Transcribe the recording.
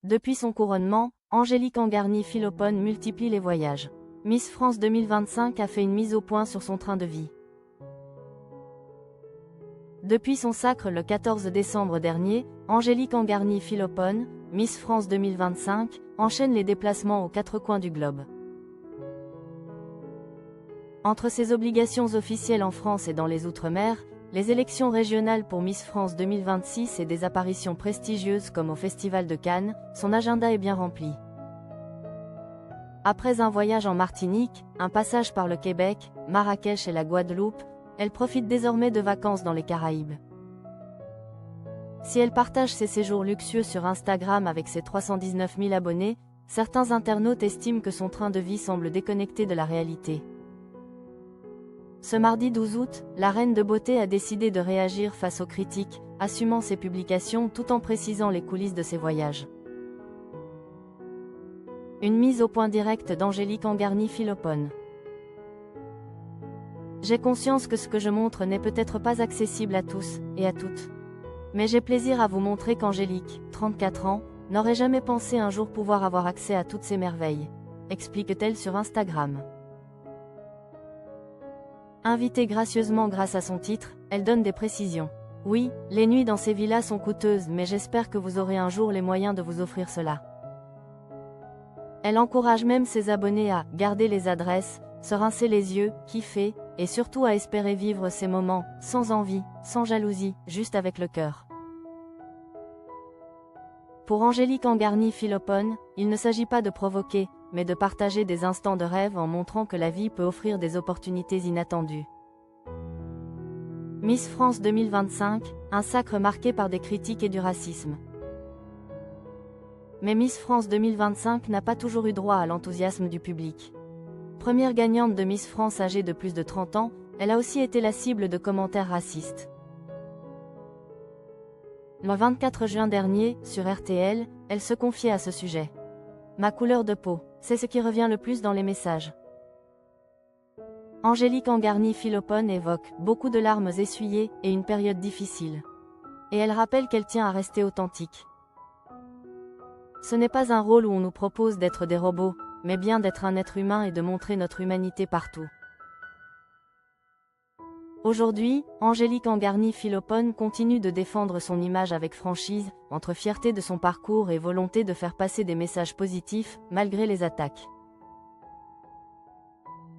Depuis son couronnement, Angélique Angarny-Philopon multiplie les voyages. Miss France 2025 a fait une mise au point sur son train de vie. Depuis son sacre le 14 décembre dernier, Angélique Angarny-Philopon, Miss France 2025, enchaîne les déplacements aux quatre coins du globe. Entre ses obligations officielles en France et dans les Outre-mer, les élections régionales pour Miss France 2026 et des apparitions prestigieuses comme au Festival de Cannes, son agenda est bien rempli. Après un voyage en Martinique, un passage par le Québec, Marrakech et la Guadeloupe, elle profite désormais de vacances dans les Caraïbes. Si elle partage ses séjours luxueux sur Instagram avec ses 319 000 abonnés, certains internautes estiment que son train de vie semble déconnecté de la réalité. Ce mardi 12 août, la reine de beauté a décidé de réagir face aux critiques, assumant ses publications tout en précisant les coulisses de ses voyages. Une mise au point directe d'Angélique Angarny-Philopon. J'ai conscience que ce que je montre n'est peut-être pas accessible à tous et à toutes. Mais j'ai plaisir à vous montrer qu'Angélique, 34 ans, n'aurait jamais pensé un jour pouvoir avoir accès à toutes ces merveilles, explique-t-elle sur Instagram. Invitée gracieusement grâce à son titre, elle donne des précisions. Oui, les nuits dans ces villas sont coûteuses, mais j'espère que vous aurez un jour les moyens de vous offrir cela. Elle encourage même ses abonnés à garder les adresses, se rincer les yeux, kiffer, et surtout à espérer vivre ces moments, sans envie, sans jalousie, juste avec le cœur. Pour Angélique Angarny-Philopon, il ne s'agit pas de provoquer, mais de partager des instants de rêve en montrant que la vie peut offrir des opportunités inattendues. Miss France 2025, un sacre marqué par des critiques et du racisme. Mais Miss France 2025 n'a pas toujours eu droit à l'enthousiasme du public. Première gagnante de Miss France âgée de plus de 30 ans, elle a aussi été la cible de commentaires racistes. Le 24 juin dernier, sur RTL, elle se confiait à ce sujet. Ma couleur de peau, c'est ce qui revient le plus dans les messages. Angélique Angarny-Philopon évoque beaucoup de larmes essuyées et une période difficile. Et elle rappelle qu'elle tient à rester authentique. Ce n'est pas un rôle où on nous propose d'être des robots, mais bien d'être un être humain et de montrer notre humanité partout. Aujourd'hui, Angélique Angarny-Philopon continue de défendre son image avec franchise, entre fierté de son parcours et volonté de faire passer des messages positifs, malgré les attaques.